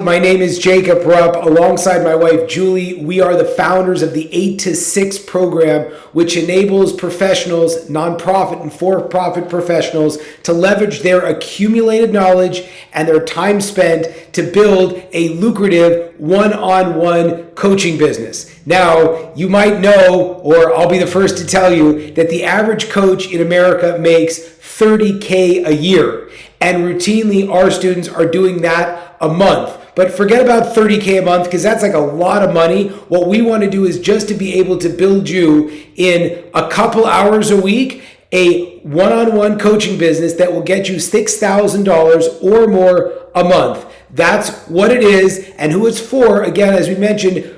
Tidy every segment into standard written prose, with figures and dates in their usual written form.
My name is Jacob Rupp. Alongside my wife, Julie, we are the founders of the 8 to 6 program, which enables professionals, nonprofit and for-profit professionals, to leverage their accumulated knowledge and their time spent to build a lucrative one-on-one coaching business. Now, you might know, or I'll be the first to tell you, that the average coach in America makes $30K a year. And routinely, our students are doing that a month. But forget about $30K a month, because that's like a lot of money. What we want to do is just to be able to build you in a couple hours a week a one-on-one coaching business that will get you $6,000 or more a month. That's what it is and who it's for. Again, as we mentioned,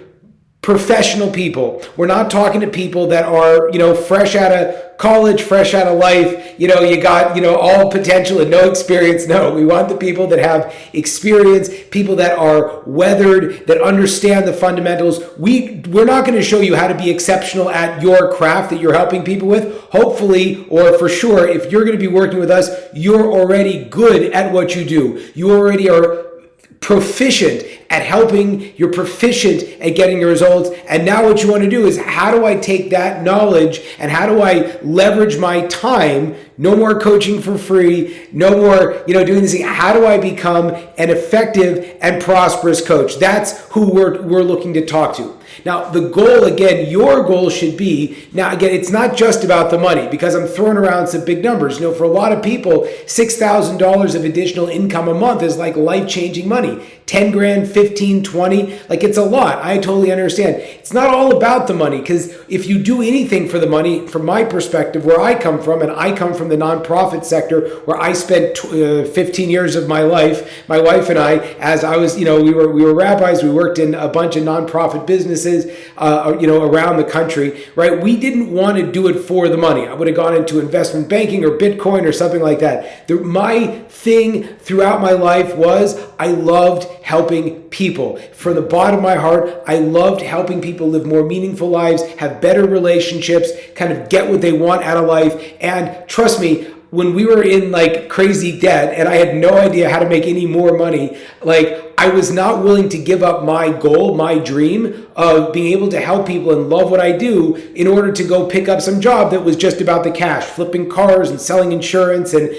professional people. We're not talking to people that are, fresh out of college, fresh out of life, you got, all potential and no experience. No, we want the people that have experience, people that are weathered, that understand the fundamentals. We're not going to show you how to be exceptional at your craft that you're helping people with. Hopefully, or for sure, if you're going to be working with us, you're already good at what you do. You already are proficient at helping, you're proficient at getting your results. And now what you want to do is, how do I take that knowledge and how do I leverage my time? No more coaching for free, no more, doing this thing. How do I become an effective and prosperous coach? That's who we're looking to talk to. Now, the goal, again, your goal should be, now again, it's not just about the money, because I'm throwing around some big numbers. For a lot of people, $6,000 of additional income a month is like life-changing money. 10 grand, 15, 20, like it's a lot. I totally understand. It's not all about the money, because if you do anything for the money, from my perspective, where I come from, and I come from the nonprofit sector, where I spent 15 years of my life, my wife and I, as I was, we were rabbis, we worked in a bunch of nonprofit businesses, around the country, right? We didn't want to do it for the money. I would have gone into investment banking or Bitcoin or something like that. My thing throughout my life was I loved helping people. From the bottom of my heart, I loved helping people live more meaningful lives, have better relationships, kind of get what they want out of life. And trust me, when we were in like crazy debt and I had no idea how to make any more money, I was not willing to give up my goal, my dream of being able to help people and love what I do in order to go pick up some job that was just about the cash, flipping cars and selling insurance and,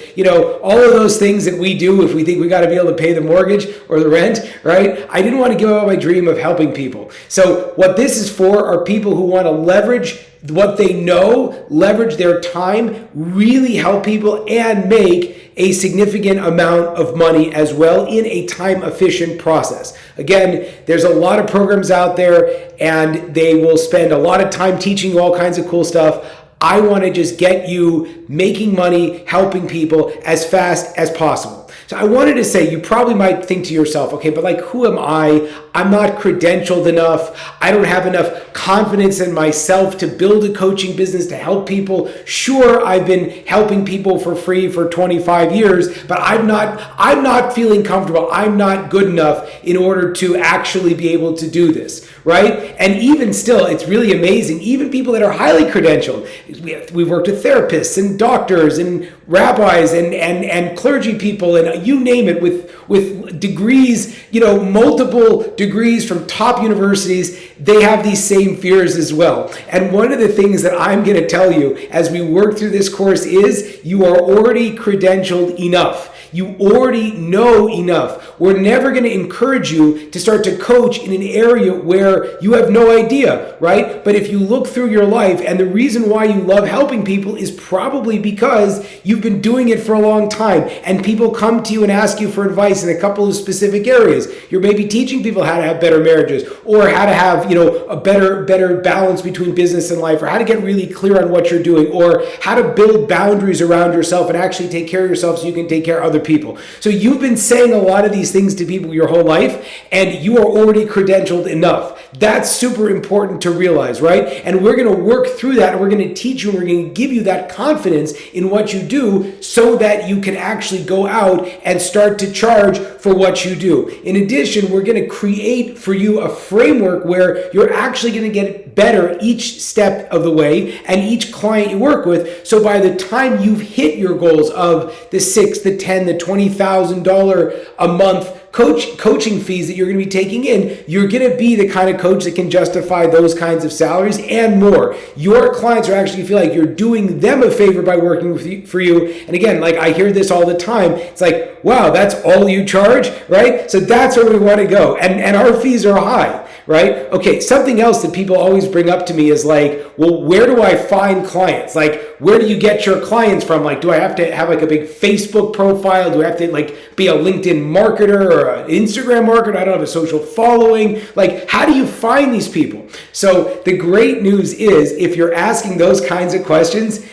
all of those things that we do if we think we got to be able to pay the mortgage or the rent, right? I didn't want to give up my dream of helping people. So what this is for are people who want to leverage what they know, leverage their time, really help people, and make a significant amount of money as well in a time-efficient process. Again, there's a lot of programs out there, and they will spend a lot of time teaching you all kinds of cool stuff. I want to just get you making money, helping people as fast as possible. So I wanted to say, you probably might think to yourself, okay, but who am I? I'm not credentialed enough. I don't have enough confidence in myself to build a coaching business to help people. Sure, I've been helping people for free for 25 years, but I'm not feeling comfortable. I'm not good enough in order to actually be able to do this, right? And even still, it's really amazing. Even people that are highly credentialed, we've worked with therapists and doctors and rabbis and clergy people and you name it, with degrees, multiple degrees from top universities, they have these same fears as well. And one of the things that I'm going to tell you as we work through this course is you are already credentialed enough. You already know enough. We're never going to encourage you to start to coach in an area where you have no idea, right? But if you look through your life, and the reason why you love helping people is probably because you've been doing it for a long time, and people come to you and ask you for advice in a couple of specific areas. You're maybe teaching people how to have better marriages, or how to have, a better balance between business and life, or how to get really clear on what you're doing, or how to build boundaries around yourself and actually take care of yourself so you can take care of other people. So you've been saying a lot of these things to people your whole life, and you are already credentialed enough. That's super important to realize, right? And we're going to work through that, and we're going to teach you, and we're going to give you that confidence in what you do so that you can actually go out and start to charge for what you do. In addition, we're going to create for you a framework where you're actually going to get better each step of the way and each client you work with. So by the time you've hit your goals of the $6,000, the $10,000, the $20,000 a month coaching fees that you're going to be taking in, you're going to be the kind of coach that can justify those kinds of salaries and more. Your clients are actually feel like you're doing them a favor by working for you. And again, like I hear this all the time. It's like, wow, that's all you charge, right? So that's where we want to go. And our fees are high, right? Okay, something else that people always bring up to me is like, well, where do I find clients? Like, where do you get your clients from? Like, do I have to have like a big Facebook profile? Do I have to like be a LinkedIn marketer or an Instagram marketer? I don't have a social following. Like, how do you find these people? So the great news is if you're asking those kinds of questions,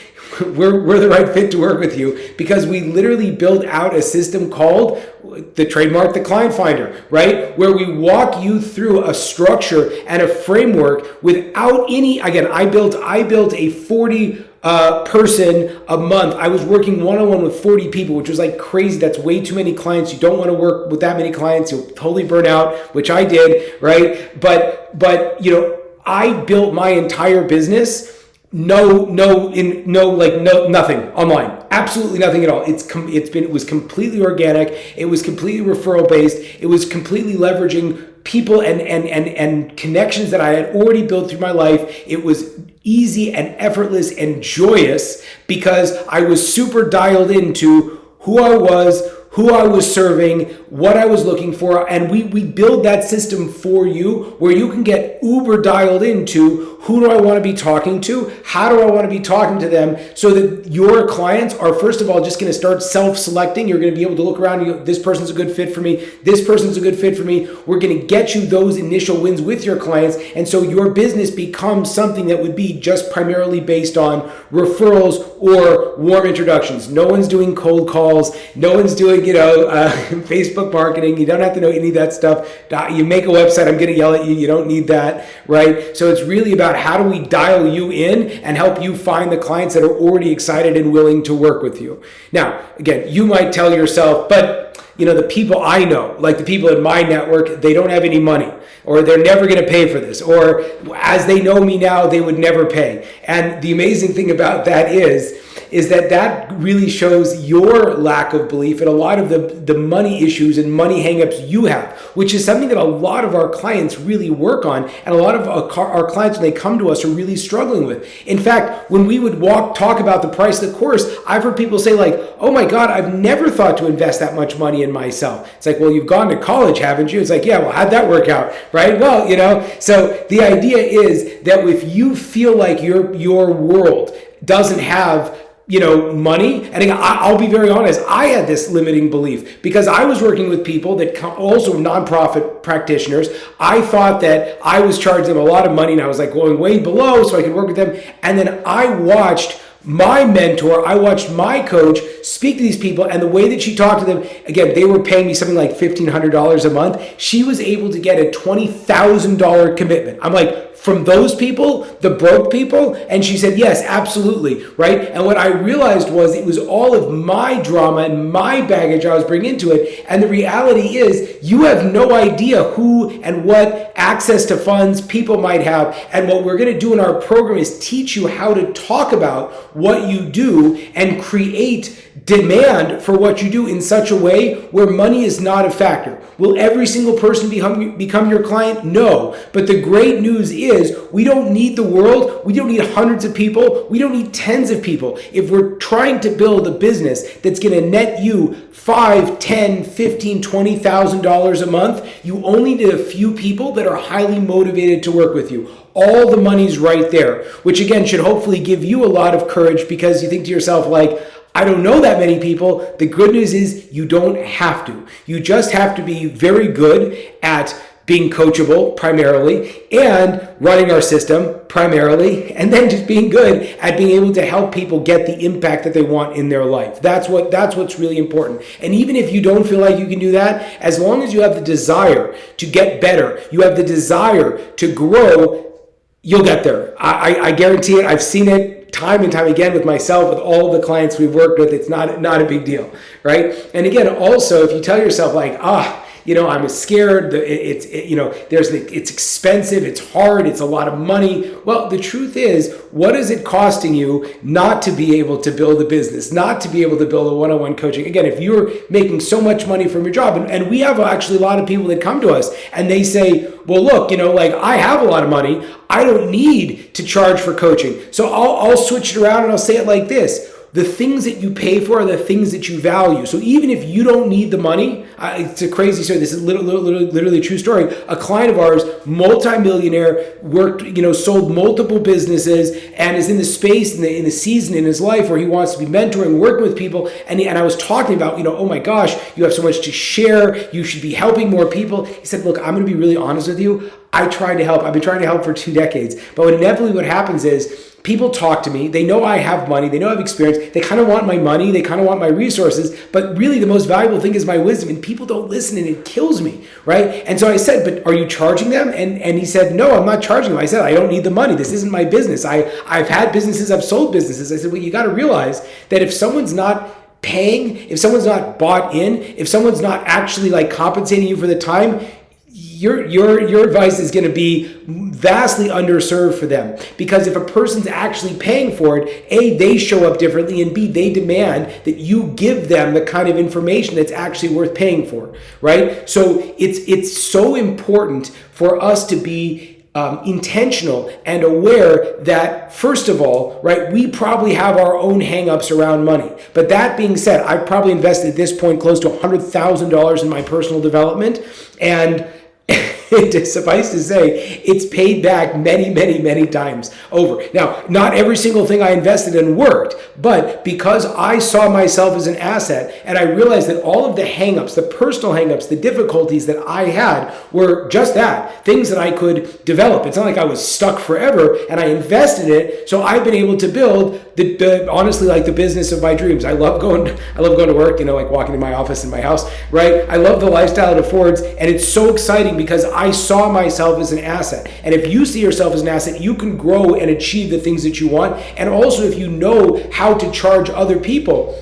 we're the right fit to work with you, because we literally built out a system called the trademark, the client finder, right? Where we walk you through a structure and a framework without any, again, I built a 40 person a month. I was working one-on-one with 40 people, which was like crazy. That's way too many clients. You don't want to work with that many clients. You'll totally burn out, which I did, right? But I built my entire business nothing online, absolutely nothing at all. It was completely organic. It was completely referral based. It was completely leveraging people and connections that I had already built through my life. It was easy and effortless and joyous because I was super dialed into who I was serving, what I was looking for, and we build that system for you where you can get uber dialed into who do I want to be talking to, how do I want to be talking to them, so that your clients are, first of all, just going to start self-selecting. You're going to be able to look around and go, this person's a good fit for me, this person's a good fit for me. We're going to get you those initial wins with your clients, and so your business becomes something that would be just primarily based on referrals or warm introductions. No one's doing cold calls, no one's doing Facebook marketing. You don't have to know any of that stuff. You make a website, I'm going to yell at you. You don't need that, right? So it's really about how do we dial you in and help you find the clients that are already excited and willing to work with you. Now, again, you might tell yourself, but the people I know, like the people in my network, they don't have any money, or they're never going to pay for this, or as they know me now, they would never pay. And the amazing thing about that is that really shows your lack of belief in a lot of the money issues and money hangups you have, which is something that a lot of our clients really work on, and a lot of our clients, when they come to us, are really struggling with. In fact, when we would talk about the price of the course, I've heard people say like, oh my God, I've never thought to invest that much money in myself. It's like, well, you've gone to college, haven't you? It's like, yeah, well, how'd that work out, right? Well, so the idea is that if you feel like your world doesn't have money. And again, I'll be very honest, I had this limiting belief because I was working with people that also nonprofit practitioners. I thought that I was charging them a lot of money and I was like going way below so I could work with them. And then I watched my mentor, I watched my coach speak to these people, and the way that she talked to them, again, they were paying me something like $1,500 a month. She was able to get a $20,000 commitment. I'm like, from those people, the broke people? And she said, yes, absolutely, right? And what I realized was it was all of my drama and my baggage I was bringing into it. And the reality is you have no idea who and what access to funds people might have. And what we're going to do in our program is teach you how to talk about what you do and create demand for what you do in such a way where money is not a factor. Will every single person become your client? No. But the great news is we don't need the world. We don't need hundreds of people. We don't need tens of people. If we're trying to build a business that's going to net you $5, $10, $15, $20,000 a month, you only need a few people that are highly motivated to work with you. All the money's right there, which again should hopefully give you a lot of courage, because you think to yourself like, I don't know that many people. The good news is you don't have to. You just have to be very good at being coachable primarily, and running our system primarily, and then just being good at being able to help people get the impact that they want in their life. That's what's really important. And even if you don't feel like you can do that, as long as you have the desire to get better, you have the desire to grow, you'll get there. I guarantee it. I've seen it time and time again with myself, with all of the clients we've worked with. It's not a big deal, right? And again, also, if you tell yourself like, I'm scared. It's expensive. It's hard. It's a lot of money. Well, the truth is, what is it costing you not to be able to build a business, not to be able to build a one-on-one coaching? Again, if you're making so much money from your job, and we have actually a lot of people that come to us and they say, well, look, I have a lot of money. I don't need to charge for coaching. So I'll switch it around and I'll say it like this. The things that you pay for are the things that you value. So even if you don't need the money, it's a crazy story. This is literally a true story. A client of ours, multimillionaire, worked, sold multiple businesses, and is in the space in the season in his life where he wants to be mentoring, working with people. And I was talking about, oh my gosh, you have so much to share. You should be helping more people. He said, look, I'm going to be really honest with you. I tried to help. I've been trying to help for 2 decades. But inevitably what happens is, people talk to me, they know I have money, they know I have experience, they kind of want my money, they kind of want my resources, but really the most valuable thing is my wisdom, and people don't listen and it kills me, right? And so I said, but are you charging them? And he said, no, I'm not charging them. I said, I don't need the money. This isn't my business. I've had businesses, I've sold businesses. I said, well, you got to realize that if someone's not paying, if someone's not bought in, if someone's not actually compensating you for the time, your advice is going to be vastly underserved for them, because if a person's actually paying for it, A, they show up differently, and B, they demand that you give them the kind of information that's actually worth paying for, right? So it's so important for us to be intentional and aware that, first of all, right, we probably have our own hangups around money. But that being said, I've probably invested at this point close to $100,000 in my personal development, and suffice to say, it's paid back many, many, many times over. Now, not every single thing I invested in worked, but because I saw myself as an asset and I realized that all of the hangups, the personal hangups, the difficulties that I had were just that, things that I could develop. It's not like I was stuck forever, and I invested in it. So I've been able to build honestly, the business of my dreams. I love going to work, walking to my office in my house, right? I love the lifestyle it affords, and it's so exciting because I saw myself as an asset. And if you see yourself as an asset, you can grow and achieve the things that you want. And also, if you know how to charge other people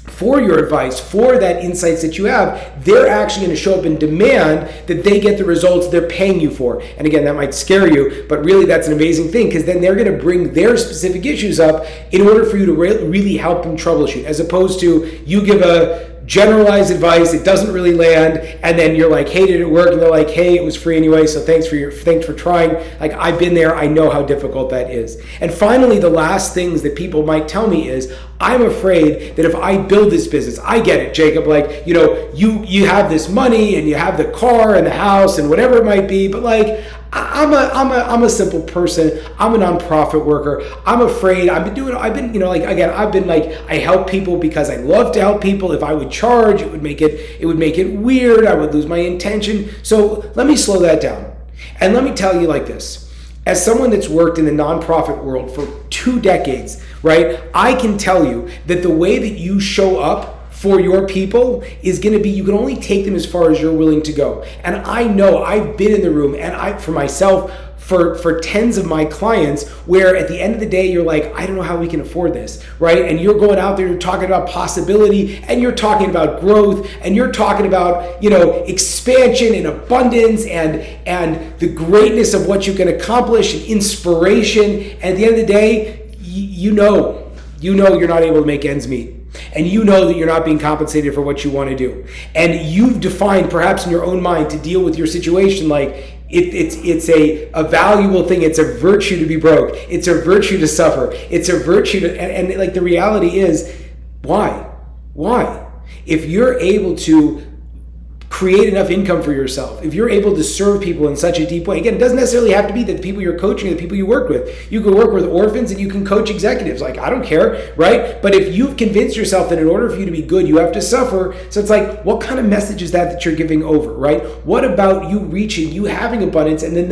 for your advice, for that insights that you have, they're actually going to show up and demand that they get the results they're paying you for. And again, that might scare you, but really that's an amazing thing, because then they're going to bring their specific issues up in order for you to really help them troubleshoot, as opposed to you give a generalized advice, it doesn't really land, and then you're like, hey, did it work? And they're like, hey, it was free anyway, so thanks for trying. I've been there, I know how difficult that is. And finally, the last things that people might tell me is, I'm afraid that if I build this business, I get it, Jacob, you have this money and you have the car and the house and whatever it might be, but I'm a simple person. I'm a nonprofit worker. I'm afraid. I help people because I love to help people. If I would charge, it would make it weird. I would lose my intention. So let me slow that down. And let me tell you like this. As someone that's worked in the nonprofit world for 2 decades, right, I can tell you that the way that you show up for your people is going to be, you can only take them as far as you're willing to go. And I know I've been in the room, and for myself, for tens of my clients, where at the end of the day, you're like, I don't know how we can afford this, right? And you're going out there, you're talking about possibility, and you're talking about growth, and you're talking about, expansion and abundance and the greatness of what you can accomplish and inspiration. And at the end of the day, you know you're not able to make ends meet. And you know that you're not being compensated for what you want to do. And you've defined, perhaps in your own mind, to deal with your situation like it's a valuable thing. It's a virtue to be broke. It's a virtue to suffer. It's a virtue to, and the reality is, why? If you're able to create enough income for yourself, if you're able to serve people in such a deep way, again, it doesn't necessarily have to be that the people you're coaching are the people you work with. You can work with orphans and you can coach executives. I don't care, right? But if you've convinced yourself that in order for you to be good, you have to suffer, so it's like, what kind of message is that you're giving over, right? What about you reaching, you having abundance, and then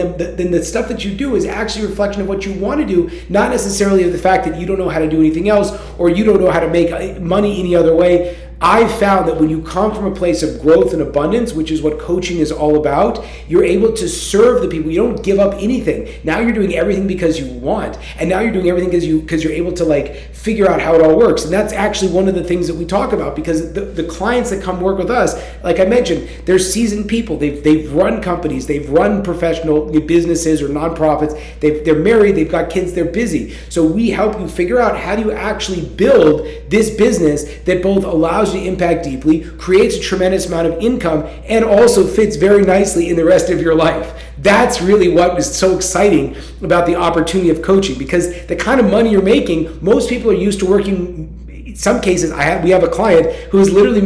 the stuff that you do is actually a reflection of what you want to do, not necessarily of the fact that you don't know how to do anything else, or you don't know how to make money any other way. I've found that when you come from a place of growth and abundance, which is what coaching is all about, you're able to serve the people. You don't give up anything. Now you're doing everything because you want, and now you're doing everything because you're able to like figure out how it all works. And that's actually one of the things that we talk about, because the clients that come work with us, like I mentioned, they're seasoned people. They've run companies, they've run professional businesses or nonprofits. They're married, they've got kids, they're busy. So we help you figure out how do you actually build this business that both allows you to impact deeply, creates a tremendous amount of income, and also fits very nicely in the rest of your life. That's really what was so exciting about the opportunity of coaching, because the kind of money you're making, most people are used to working. In some cases, we have a client who is literally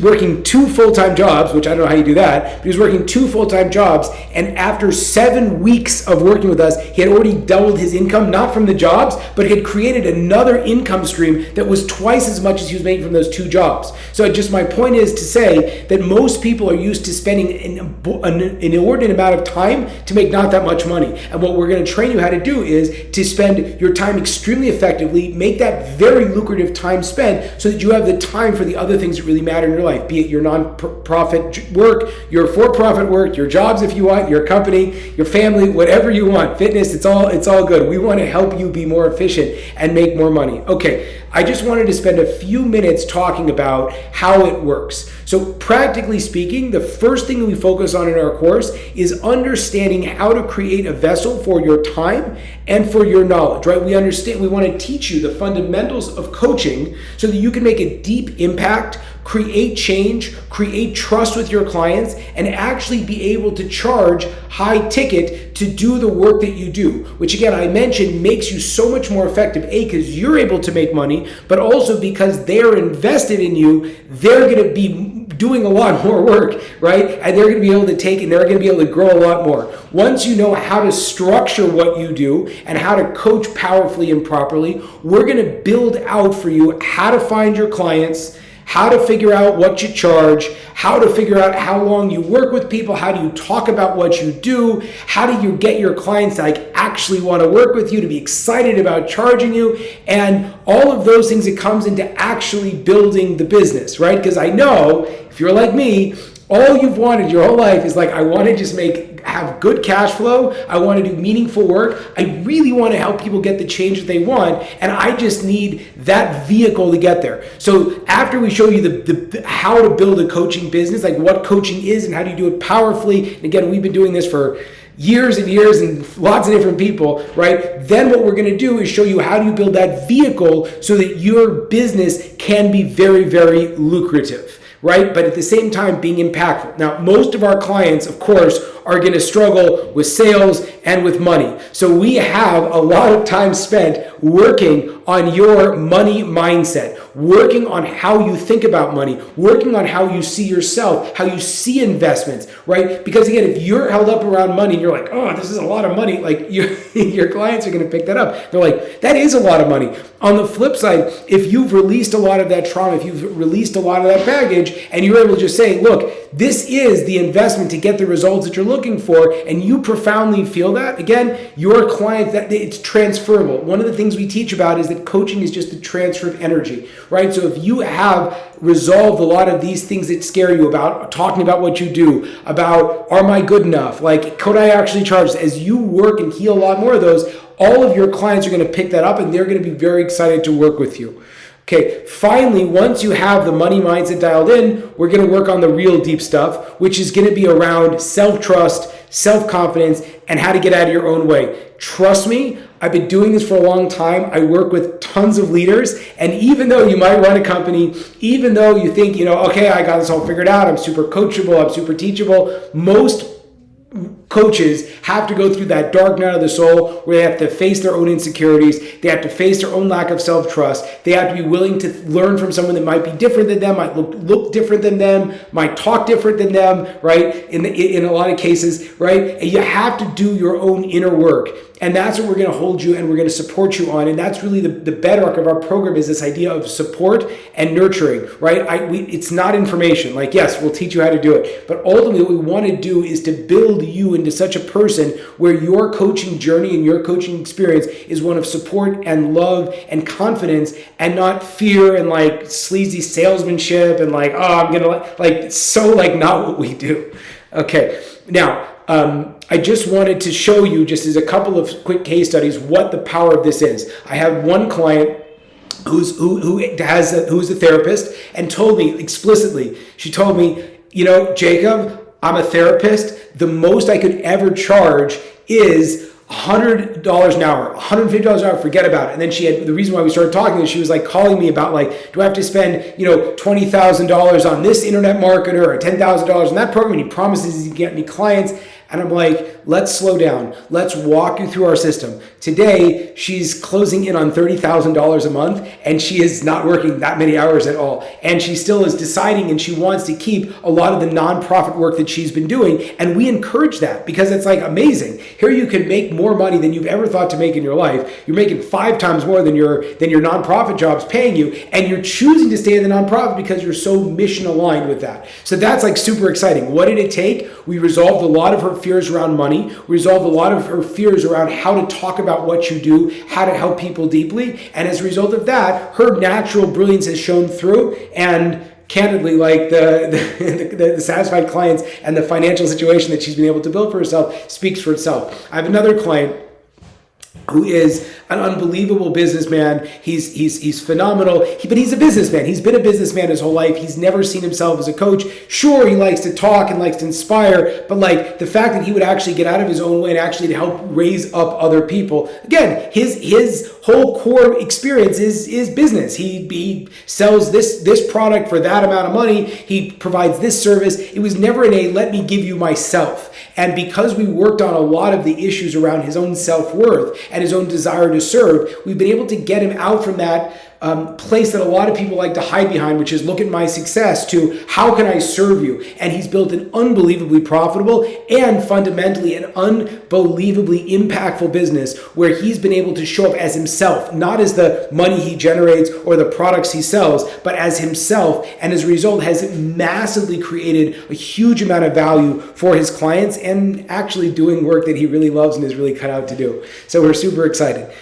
working 2 full-time jobs, which I don't know how you do that, but he was working 2 full-time jobs, and after 7 weeks of working with us, he had already doubled his income, not from the jobs, but he had created another income stream that was twice as much as he was making from those 2 jobs. So just my point is to say that most people are used to spending an inordinate amount of time to make not that much money. And what we're going to train you how to do is to spend your time extremely effectively, make that very lucrative time spent so that you have the time for the other things that really matter in your life, be it your non-profit work, your for-profit work, your jobs if you want, your company, your family, whatever you want, fitness, it's all good. We want to help you be more efficient and make more money. Okay, I just wanted to spend a few minutes talking about how it works. So practically speaking, the first thing we focus on in our course is understanding how to create a vessel for your time and for your knowledge, right? We want to teach you the fundamentals of coaching so that you can make a deep impact, create change, create trust with your clients, and actually be able to charge high ticket to do the work that you do, which again, I mentioned makes you so much more effective, because you're able to make money, but also because they're invested in you, they're going to be doing a lot more work, right? And they're going to be able to take, and they're going to be able to grow a lot more. Once you know how to structure what you do and how to coach powerfully and properly, we're going to build out for you how to find your clients, how to figure out what you charge, how to figure out how long you work with people, how do you talk about what you do, how do you get your clients to like actually want to work with you, to be excited about charging you, and all of those things. It comes into actually building the business, right? Because I know if you're like me, all you've wanted your whole life is like, I want to just have good cash flow. I want to do meaningful work. I really want to help people get the change that they want. And I just need that vehicle to get there. So after we show you the how to build a coaching business, like what coaching is and how do you do it powerfully. And again, we've been doing this for years and years and lots of different people, right? Then what we're going to do is show you how do you build that vehicle so that your business can be very, very lucrative, right? But at the same time, being impactful. Now, most of our clients, of course, are going to struggle with sales and with money. So we have a lot of time spent working on your money mindset, working on how you think about money, working on how you see yourself, how you see investments, right? Because again, if you're held up around money and you're like, oh, this is a lot of money, like your clients are going to pick that up. They're like, that is a lot of money. On the flip side, if you've released a lot of that trauma, if you've released a lot of that baggage, and you're able to just say, look, this is the investment to get the results that you're looking for, and you profoundly feel that, again, your client, that it's transferable. One of the things we teach about is that coaching is just the transfer of energy, right? So if you have resolved a lot of these things that scare you about talking about what you do, about, am I good enough? Like, could I actually charge? As you work and heal a lot more of those, all of your clients are going to pick that up, and they're going to be very excited to work with you. Okay, finally, once you have the money mindset dialed in, we're going to work on the real deep stuff, which is going to be around self-trust, self-confidence, and how to get out of your own way. Trust me, I've been doing this for a long time. I work with tons of leaders, and even though you might run a company, even though you think, okay, I got this all figured out, I'm super coachable, I'm super teachable, most coaches have to go through that dark night of the soul where they have to face their own insecurities. They have to face their own lack of self-trust. They have to be willing to learn from someone that might be different than them, might look different than them, might talk different than them, right? In a lot of cases, right? And you have to do your own inner work. And that's what we're going to hold you and we're going to support you on. And that's really the bedrock of our program, is this idea of support and nurturing, right? It's not information. Like, yes, we'll teach you how to do it. But ultimately what we want to do is to build build you into such a person where your coaching journey and your coaching experience is one of support and love and confidence, and not fear and like sleazy salesmanship and like, oh, I'm gonna like, it's so like not what we do. Okay, now I just wanted to show you, just as a couple of quick case studies, what the power of this is. I have one client who's a therapist, and told me explicitly, she told me, you know, Jacob, I'm a therapist. The most I could ever charge is $100 an hour, $150 an hour, forget about it. And then she had, the reason why we started talking is she was like calling me about like, do I have to spend, you know, $20,000 on this internet marketer or $10,000 on that program? And he promises he'd get me clients. And I'm like, let's slow down. Let's walk you through our system. Today, she's closing in on $30,000 a month, and she is not working that many hours at all. And she still is deciding, and she wants to keep a lot of the nonprofit work that she's been doing. And we encourage that because it's like amazing. Here you can make more money than you've ever thought to make in your life. You're making 5 times more than your nonprofit job's paying you. And you're choosing to stay in the nonprofit because you're so mission aligned with that. So that's like super exciting. What did it take? We resolved a lot of her fears around money, resolved a lot of her fears around how to talk about what you do, how to help people deeply. And as a result of that, her natural brilliance has shown through. And candidly, like the satisfied clients and the financial situation that she's been able to build for herself speaks for itself. I have another client who is an unbelievable businessman. He's phenomenal, but he's a businessman. He's been a businessman his whole life. He's never seen himself as a coach. Sure, he likes to talk and likes to inspire, but like the fact that he would actually get out of his own way and actually to help raise up other people. Again, his whole core experience is business. He sells this product for that amount of money. He provides this service. It was never in a let me give you myself. And because we worked on a lot of the issues around his own self-worth and his own desire to serve, we've been able to get him out from that place that a lot of people like to hide behind, which is look at my success, to how can I serve you? And he's built an unbelievably profitable and fundamentally an unbelievably impactful business where he's been able to show up as himself, not as the money he generates or the products he sells, but as himself. And as a result has massively created a huge amount of value for his clients and actually doing work that he really loves and is really cut out to do. So we're super excited.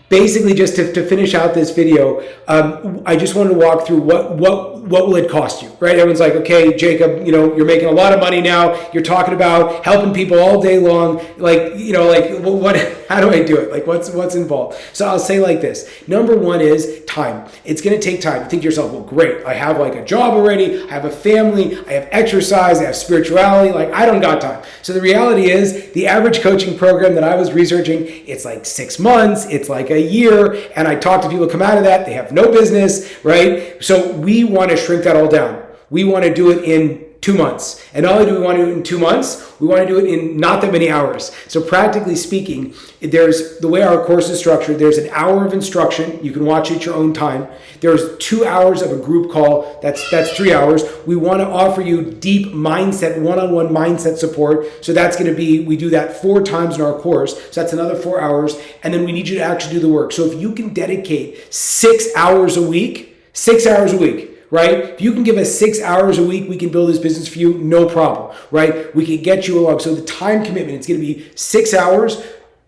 Basically, just to finish out this video, I just wanted to walk through what will it cost you, right? Everyone's like, okay, Jacob, you know, you're making a lot of money now. You're talking about helping people all day long. Like, you know, like what? How do I do it? Like, what's involved? So I'll say like this. Number one is time. It's going to take time. You think to yourself, well, great. I have like a job already. I have a family. I have exercise. I have spirituality. Like, I don't got time. So the reality is, the average coaching program that I was researching, it's like 6 months. It's like a year. And I talk to people who come out of that. They have no business, right? So we want to shrink that all down. We want to do it in 2 months. And not only do we want to do it in 2 months, we want to do it in not that many hours. So practically speaking, there's the way our course is structured, there's an hour of instruction. You can watch at your own time. There's 2 hours of a group call. That's 3 hours. We want to offer you deep mindset, one-on-one mindset support. So that's going to be, we do that 4 times in our course. So that's another 4 hours. And then we need you to actually do the work. So if you can dedicate 6 hours a week, 6 hours a week, right? If you can give us 6 hours a week, we can build this business for you, no problem, right? We can get you along. So the time commitment, it's going to be 6 hours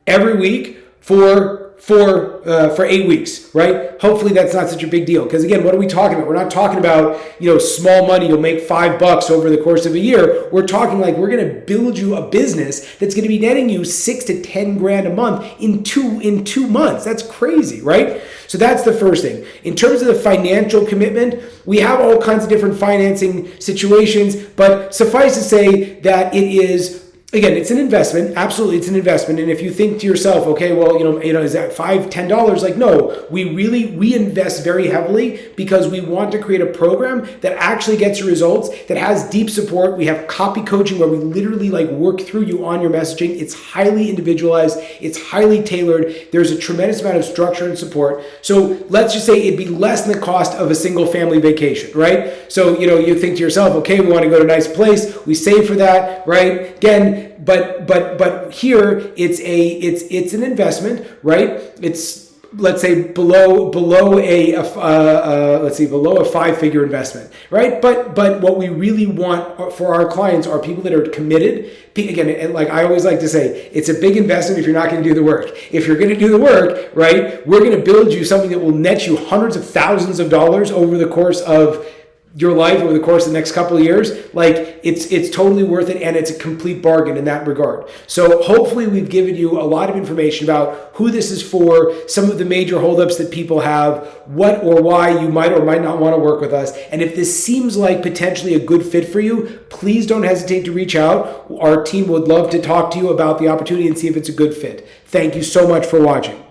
every week for 8 weeks, right? Hopefully that's not such a big deal. Because again, what are we talking about? We're not talking about, you know, small money. You'll make $5 over the course of a year. We're talking like we're going to build you a business that's going to be netting you 6 to 10 grand a month in two months. That's crazy, right? So that's the first thing. In terms of the financial commitment, we have all kinds of different financing situations, but suffice to say that it is, again, it's an investment. Absolutely, it's an investment. And if you think to yourself, okay, well, you know, is that $5, $10? Like, no, we invest very heavily because we want to create a program that actually gets you results, that has deep support. We have copy coaching where we literally like work through you on your messaging. It's highly individualized. It's highly tailored. There's a tremendous amount of structure and support. So let's just say it'd be less than the cost of a single family vacation, right? So, you know, you think to yourself, okay, we want to go to a nice place. We save for that, right? Again, but here it's an investment, right? It's let's say below a 5-figure investment, right? But what we really want for our clients are people that are committed. Again, and like I always like to say, it's a big investment if you're not going to do the work. If you're going to do the work, right, we're going to build you something that will net you hundreds of thousands of dollars over the course of your life, over the course of the next couple of years. Like it's totally worth it, and it's a complete bargain in that regard. So hopefully we've given you a lot of information about who this is for, some of the major holdups that people have, what or why you might or might not want to work with us. And if this seems like potentially a good fit for you, please don't hesitate to reach out. Our team would love to talk to you about the opportunity and see if it's a good fit. Thank you so much for watching.